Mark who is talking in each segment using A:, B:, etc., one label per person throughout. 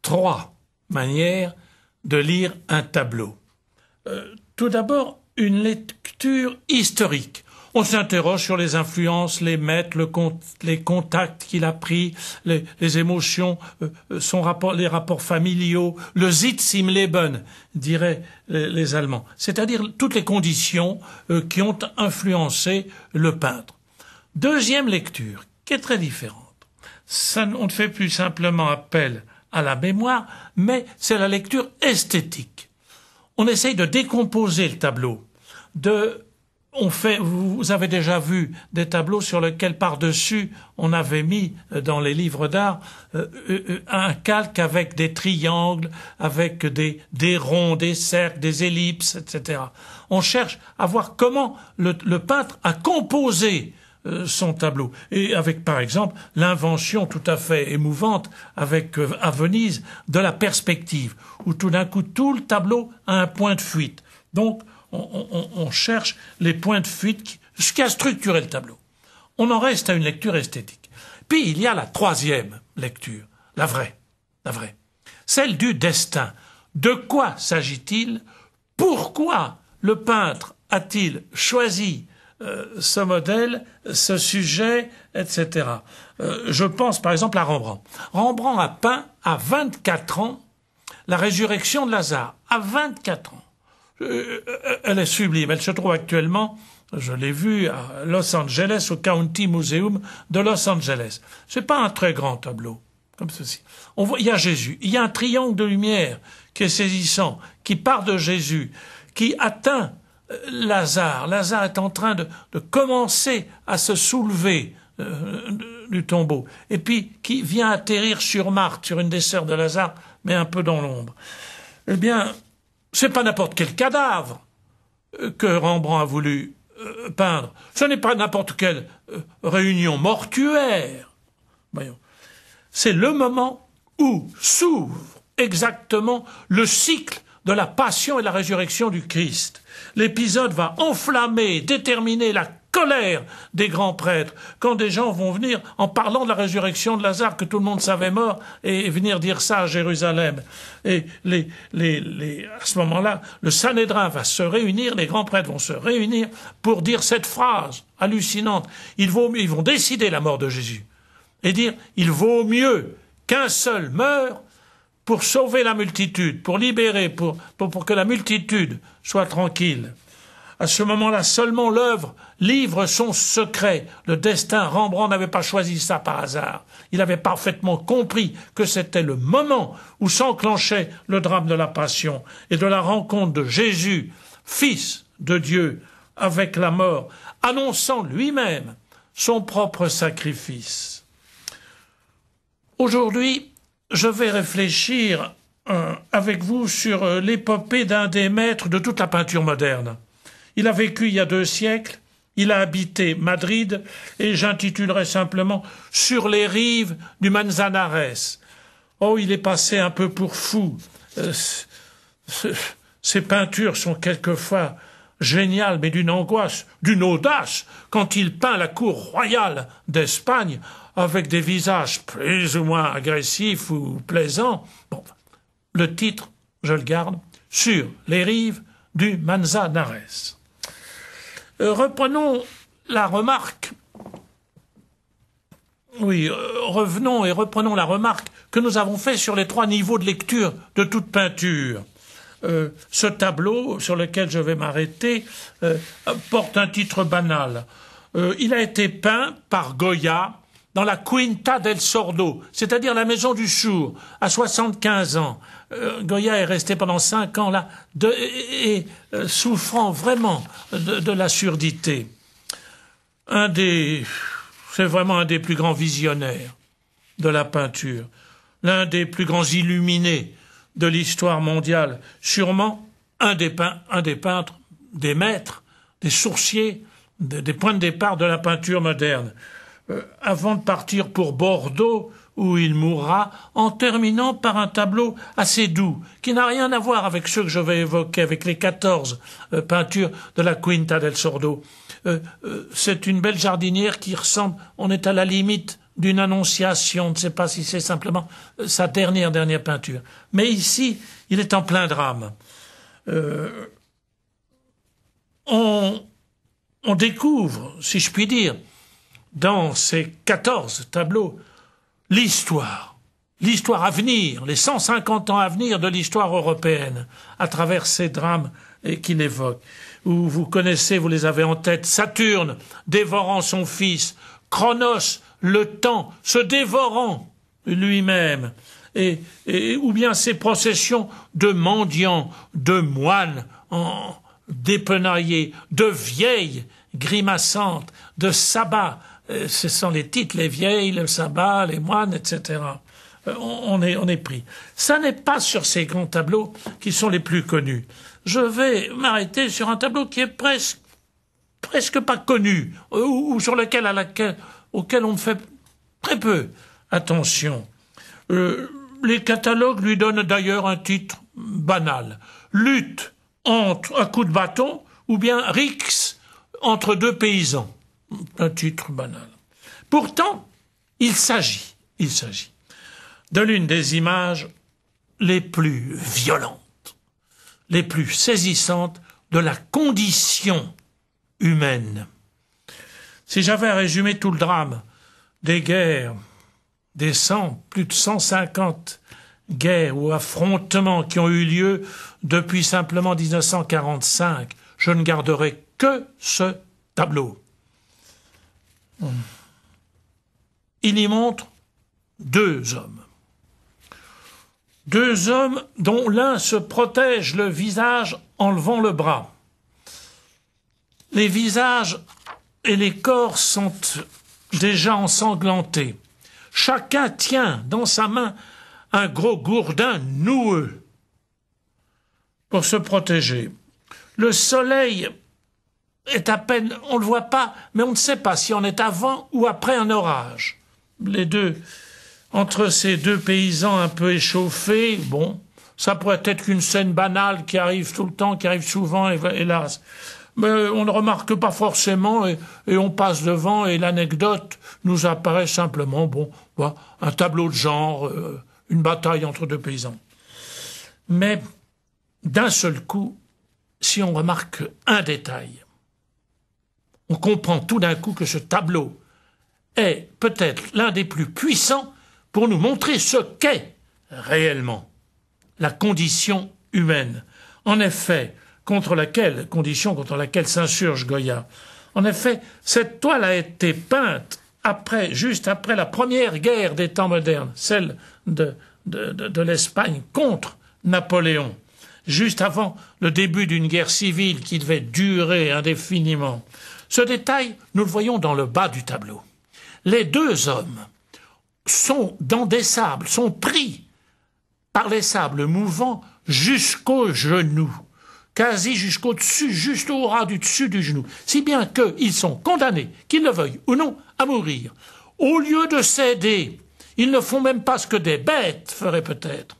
A: 3 manières de lire un tableau. Tout d'abord, une lecture historique. On s'interroge sur les influences, les maîtres, les contacts qu'il a pris, les émotions, les rapports familiaux, le Sitz im Leben, diraient les Allemands. C'est-à-dire toutes les conditions qui ont influencé le peintre. Deuxième lecture, qui est très différente. On ne fait plus simplement appel à la mémoire, mais c'est la lecture esthétique. On essaye de décomposer le tableau. Vous avez déjà vu des tableaux sur lesquels par-dessus on avait mis dans les livres d'art un calque avec des triangles, avec des ronds, des cercles, des ellipses, etc. On cherche à voir comment le peintre a composé son tableau. Et avec, par exemple, l'invention tout à fait émouvante à Venise de la perspective, où tout d'un coup, tout le tableau a un point de fuite. Donc, on cherche les points de fuite, ce qui a structuré le tableau. On en reste à une lecture esthétique. Puis, il y a la troisième lecture, la vraie, celle du destin. De quoi s'agit-il? Pourquoi le peintre a-t-il choisi ce modèle, ce sujet, etc. Je pense par exemple à Rembrandt. Rembrandt a peint à 24 ans la résurrection de Lazare. À 24 ans. Elle est sublime. Elle se trouve actuellement, je l'ai vue à Los Angeles, au County Museum de Los Angeles. C'est pas un très grand tableau, comme ceci. Il y a Jésus. Il y a un triangle de lumière qui est saisissant, qui part de Jésus, qui atteint Lazare. Lazare est en train de commencer à se soulever du tombeau. Et puis, qui vient atterrir sur Marthe, sur une des sœurs de Lazare, mais un peu dans l'ombre. Eh bien, c'est pas n'importe quel cadavre que Rembrandt a voulu peindre. Ce n'est pas n'importe quelle réunion mortuaire. Voyons. C'est le moment où s'ouvre exactement le cycle de la passion et de la résurrection du Christ. L'épisode va enflammer, déterminer la colère des grands prêtres, quand des gens vont venir, en parlant de la résurrection de Lazare, que tout le monde savait mort, et venir dire ça à Jérusalem. Et à ce moment-là, le Sanhédrin va se réunir, les grands prêtres vont se réunir pour dire cette phrase hallucinante. Ils vont décider la mort de Jésus. Et dire, il vaut mieux qu'un seul meure pour sauver la multitude, pour libérer, pour que la multitude soit tranquille. À ce moment-là, seulement l'œuvre livre son secret. Le destin, Rembrandt n'avait pas choisi ça par hasard. Il avait parfaitement compris que c'était le moment où s'enclenchait le drame de la passion et de la rencontre de Jésus, Fils de Dieu, avec la mort, annonçant lui-même son propre sacrifice. Aujourd'hui, je vais réfléchir avec vous sur l'épopée d'un des maîtres de toute la peinture moderne. Il a vécu il y a 2 siècles, il a habité Madrid, et j'intitulerai simplement « Sur les rives du Manzanares ». Oh, il est passé un peu pour fou. Ses peintures sont quelquefois géniales, mais d'une angoisse, d'une audace, quand il peint la cour royale d'Espagne avec des visages plus ou moins agressifs ou plaisants. Bon, le titre, je le garde, « Sur les rives du Manzanares ». Reprenons la remarque. Oui, revenons et reprenons la remarque que nous avons faite sur les 3 niveaux de lecture de toute peinture. Ce tableau, sur lequel je vais m'arrêter, porte un titre banal. Il a été peint par Goya dans la Quinta del Sordo, c'est-à-dire la maison du sourd, à 75 ans. Goya est resté pendant 5 ans là, souffrant vraiment de la surdité. C'est vraiment un des plus grands visionnaires de la peinture, l'un des plus grands illuminés de l'histoire mondiale, sûrement un des peintres, des maîtres, des sourciers, des points de départ de la peinture moderne. Avant de partir pour Bordeaux, où il mourra, en terminant par un tableau assez doux, qui n'a rien à voir avec ceux que je vais évoquer, avec les 14 peintures de la Quinta del Sordo. C'est une belle jardinière qui ressemble, on est à la limite d'une annonciation. On ne sait pas si c'est simplement sa dernière peinture. Mais ici, il est en plein drame. On découvre, si je puis dire, dans ces 14 tableaux, l'histoire à venir, les 150 ans à venir de l'histoire européenne, à travers ces drames qu'il évoque. Où vous connaissez, vous les avez en tête, Saturne dévorant son fils, Chronos, le temps, se dévorant lui-même, ou bien ces processions de mendiants, de moines dépenaillés, de vieilles grimaçantes, de sabbats. Ce sont les titres, les vieilles, le sabbat, les moines, etc. On est pris. Ça n'est pas sur ces grands tableaux qui sont les plus connus. Je vais m'arrêter sur un tableau qui est presque pas connu, ou sur auquel on fait très peu attention. Les catalogues lui donnent d'ailleurs un titre banal. Lutte à coups de bâton, ou bien rixe entre deux paysans. Un titre banal. Pourtant, il s'agit de l'une des images les plus violentes, les plus saisissantes de la condition humaine. Si j'avais à résumer tout le drame des guerres, plus de 150 guerres ou affrontements qui ont eu lieu depuis simplement 1945, je ne garderai que ce tableau. Il y montre deux hommes dont l'un se protège le visage en levant le bras. Les visages et les corps sont déjà ensanglantés. Chacun tient dans sa main un gros gourdin noueux pour se protéger. Le soleil est à peine, on ne le voit pas, mais on ne sait pas si on est avant ou après un orage. Entre ces deux paysans un peu échauffés, ça pourrait être qu'une scène banale qui arrive tout le temps, qui arrive souvent, hélas. Mais on ne remarque pas forcément et on passe devant et l'anecdote nous apparaît simplement, un tableau de genre, une bataille entre deux paysans. Mais d'un seul coup, si on remarque un détail, on comprend tout d'un coup que ce tableau est peut-être l'un des plus puissants pour nous montrer ce qu'est réellement la condition humaine. En effet, condition contre laquelle s'insurge Goya. En effet, cette toile a été peinte juste après la première guerre des temps modernes, celle de l'Espagne contre Napoléon, juste avant le début d'une guerre civile qui devait durer indéfiniment. Ce détail, nous le voyons dans le bas du tableau. Les deux hommes sont dans des sables, sont pris par les sables mouvants jusqu'aux genoux, quasi jusqu'au-dessus, juste au ras du dessus du genou, si bien qu'ils sont condamnés, qu'ils le veuillent ou non, à mourir. Au lieu de céder, ils ne font même pas ce que des bêtes feraient peut-être.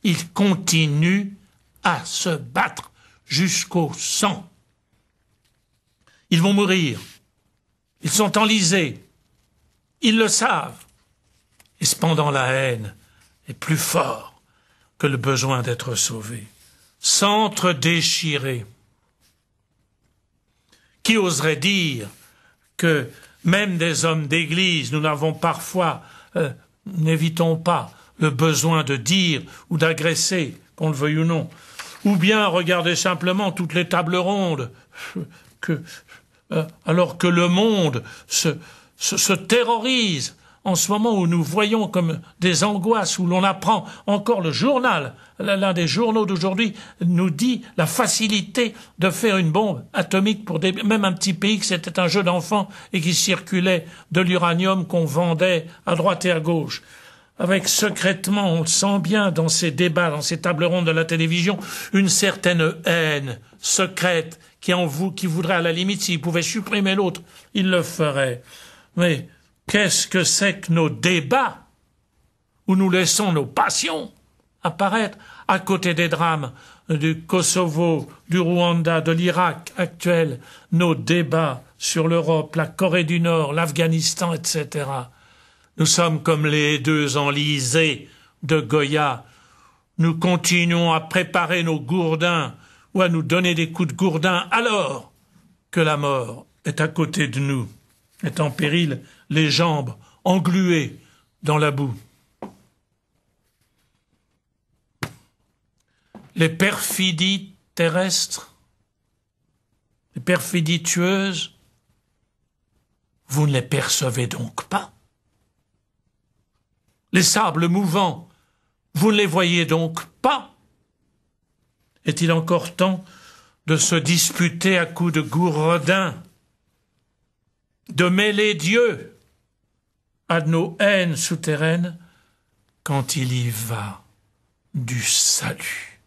A: Ils continuent à se battre jusqu'au sang. Ils vont mourir. Ils sont enlisés. Ils le savent. Et cependant la haine est plus forte que le besoin d'être sauvé. S'entre-déchirer. Qui oserait dire que même des hommes d'église, nous n'avons parfois, n'évitons pas le besoin de dire ou d'agresser, qu'on le veuille ou non, ou bien regardez simplement toutes les tables rondes, alors que le monde se terrorise en ce moment où nous voyons comme des angoisses, où l'on apprend encore le journal, l'un des journaux d'aujourd'hui nous dit la facilité de faire une bombe atomique pour même un petit pays que c'était un jeu d'enfant et qui circulait de l'uranium qu'on vendait à droite et à gauche. Avec secrètement, on le sent bien dans ces débats, dans ces tables rondes de la télévision, une certaine haine secrète qui voudrait à la limite, s'il pouvait supprimer l'autre, il le ferait. Mais qu'est-ce que c'est que nos débats où nous laissons nos passions apparaître à côté des drames du Kosovo, du Rwanda, de l'Irak actuel, nos débats sur l'Europe, la Corée du Nord, l'Afghanistan, etc. Nous sommes comme les deux enlisés de Goya. Nous continuons à préparer nos gourdins ou à nous donner des coups de gourdin alors que la mort est à côté de nous, est en péril, les jambes engluées dans la boue. Les perfidies terrestres, les perfidies tueuses, vous ne les percevez donc pas. Les sables mouvants, vous ne les voyez donc pas. Est-il encore temps de se disputer à coups de gourdin, de mêler Dieu à nos haines souterraines quand il y va du salut?